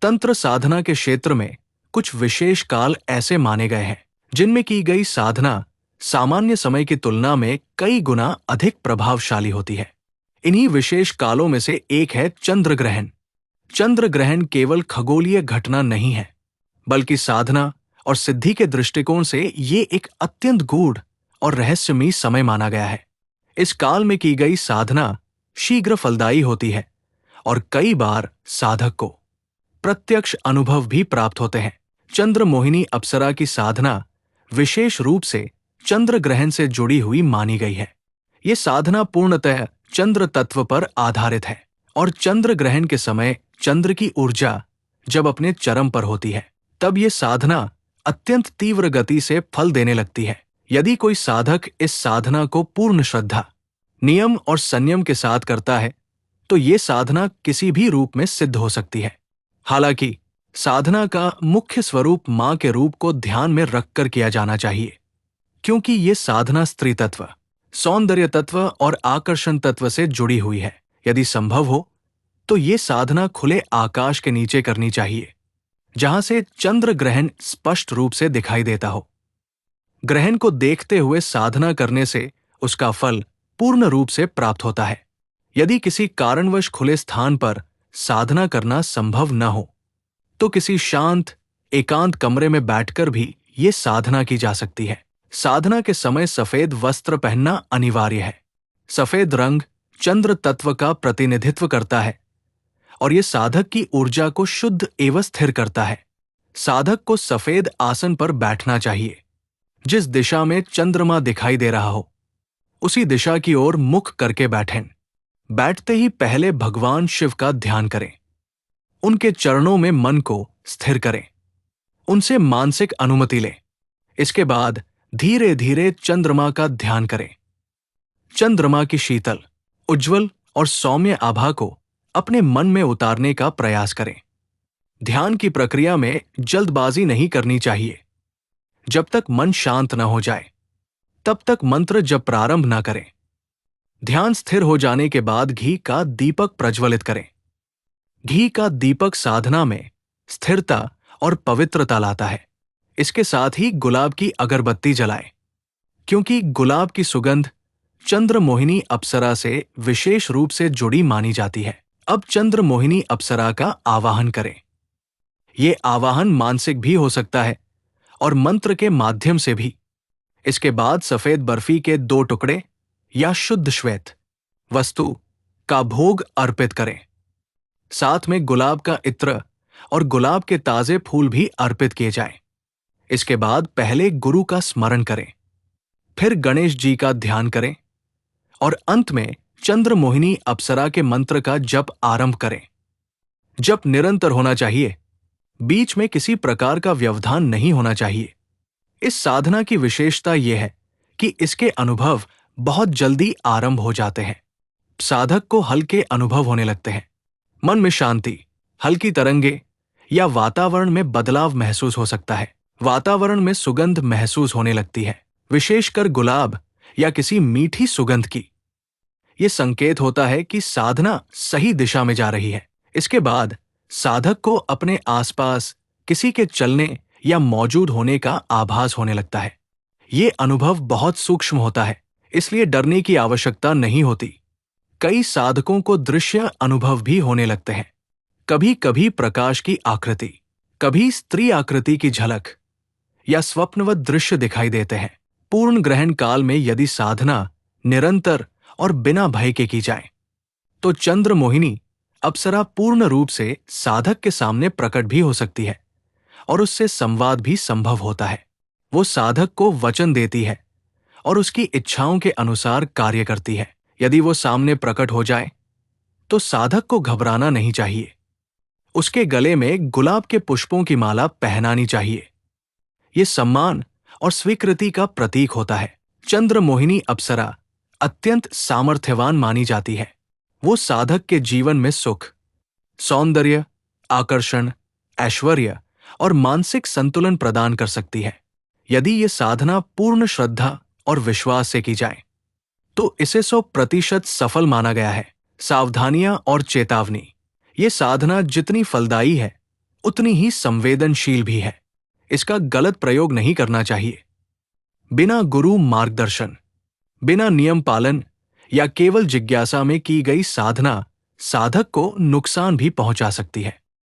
तंत्र साधना के क्षेत्र में कुछ विशेष काल ऐसे माने गए हैं जिनमें की गई साधना सामान्य समय की तुलना में कई गुना अधिक प्रभावशाली होती है। इन्हीं विशेष कालों में से एक है चंद्र ग्रहण। चंद्र ग्रहण केवल खगोलीय घटना नहीं है, बल्कि साधना और सिद्धि के दृष्टिकोण से ये एक अत्यंत गूढ़ और रहस्यमयी समय माना गया है। इस काल में की गई साधना शीघ्र फलदायी होती है और कई बार साधक को प्रत्यक्ष अनुभव भी प्राप्त होते हैं। चंद्र मोहिनी अप्सरा की साधना विशेष रूप से चंद्र ग्रहण से जुड़ी हुई मानी गई है। ये साधना पूर्णतः चंद्र तत्व पर आधारित है और चंद्र ग्रहण के समय चंद्र की ऊर्जा जब अपने चरम पर होती है, तब ये साधना अत्यंत तीव्र गति से फल देने लगती है। यदि कोई साधक इस साधना को पूर्ण श्रद्धा, नियम और संयम के साथ करता है, तो ये साधना किसी भी रूप में सिद्ध हो सकती है। हालांकि साधना का मुख्य स्वरूप मां के रूप को ध्यान में रखकर किया जाना चाहिए, क्योंकि ये साधना स्त्री तत्व, सौंदर्य तत्व और आकर्षण तत्व से जुड़ी हुई है। यदि संभव हो तो ये साधना खुले आकाश के नीचे करनी चाहिए, जहां से चंद्र ग्रहण स्पष्ट रूप से दिखाई देता हो। ग्रहण को देखते हुए साधना करने से उसका फल पूर्ण रूप से प्राप्त होता है। यदि किसी कारणवश खुले स्थान पर साधना करना संभव न हो, तो किसी शांत एकांत कमरे में बैठकर भी ये साधना की जा सकती है। साधना के समय सफेद वस्त्र पहनना अनिवार्य है। सफेद रंग चंद्र तत्व का प्रतिनिधित्व करता है और ये साधक की ऊर्जा को शुद्ध एवं स्थिर करता है। साधक को सफेद आसन पर बैठना चाहिए। जिस दिशा में चंद्रमा दिखाई दे रहा हो, उसी दिशा की ओर मुख करके बैठें। बैठते ही पहले भगवान शिव का ध्यान करें। उनके चरणों में मन को स्थिर करें। उनसे मानसिक अनुमति लें। इसके बाद धीरे धीरे चंद्रमा का ध्यान करें। चंद्रमा की शीतल, उज्ज्वल और सौम्य आभा को अपने मन में उतारने का प्रयास करें। ध्यान की प्रक्रिया में जल्दबाजी नहीं करनी चाहिए। जब तक मन शांत न हो जाए, तब तक मंत्र जप प्रारंभ न करें। ध्यान स्थिर हो जाने के बाद घी का दीपक प्रज्वलित करें। घी का दीपक साधना में स्थिरता और पवित्रता लाता है। इसके साथ ही गुलाब की अगरबत्ती जलाएं, क्योंकि गुलाब की सुगंध चंद्र मोहिनी अप्सरा से विशेष रूप से जुड़ी मानी जाती है। अब चंद्र मोहिनी अप्सरा का आवाहन करें। ये आवाहन मानसिक भी हो सकता है और मंत्र के माध्यम से भी। इसके बाद सफेद बर्फी के 2 टुकड़े या शुद्ध श्वेत वस्तु का भोग अर्पित करें। साथ में गुलाब का इत्र और गुलाब के ताजे फूल भी अर्पित किए जाएं। इसके बाद पहले गुरु का स्मरण करें, फिर गणेश जी का ध्यान करें और अंत में चंद्र मोहिनी अप्सरा के मंत्र का जप आरंभ करें। जप निरंतर होना चाहिए। बीच में किसी प्रकार का व्यवधान नहीं होना चाहिए। इस साधना की विशेषता यह है कि इसके अनुभव बहुत जल्दी आरंभ हो जाते हैं। साधक को हल्के अनुभव होने लगते हैं। मन में शांति, हल्की तरंगे या वातावरण में बदलाव महसूस हो सकता है। वातावरण में सुगंध महसूस होने लगती है, विशेषकर गुलाब या किसी मीठी सुगंध की। यह संकेत होता है कि साधना सही दिशा में जा रही है। इसके बाद साधक को अपने आसपास किसी के चलने या मौजूद होने का आभास होने लगता है। ये अनुभव बहुत सूक्ष्म होता है, इसलिए डरने की आवश्यकता नहीं होती। कई साधकों को दृश्य अनुभव भी होने लगते हैं। कभी कभी प्रकाश की आकृति, कभी स्त्री आकृति की झलक या स्वप्नवत दृश्य दिखाई देते हैं। पूर्ण ग्रहण काल में यदि साधना निरंतर और बिना भय के की जाए, तो चंद्र मोहिनी अप्सरा पूर्ण रूप से साधक के सामने प्रकट भी हो सकती है और उससे संवाद भी संभव होता है। वो साधक को वचन देती है और उसकी इच्छाओं के अनुसार कार्य करती है। यदि वो सामने प्रकट हो जाए, तो साधक को घबराना नहीं चाहिए। उसके गले में गुलाब के पुष्पों की माला पहनानी चाहिए। ये सम्मान और स्वीकृति का प्रतीक होता है। चंद्र मोहिनी अप्सरा अत्यंत सामर्थ्यवान मानी जाती है। वो साधक के जीवन में सुख, सौंदर्य, आकर्षण, ऐश्वर्य और मानसिक संतुलन प्रदान कर सकती है। यदि ये साधना पूर्ण श्रद्धा और विश्वास से की जाए, तो इसे 100% सफल माना गया है। सावधानियां और चेतावनी। ये साधना जितनी फलदायी है, उतनी ही संवेदनशील भी है। इसका गलत प्रयोग नहीं करना चाहिए। बिना गुरु मार्गदर्शन, बिना नियम पालन या केवल जिज्ञासा में की गई साधना साधक को नुकसान भी पहुंचा सकती है।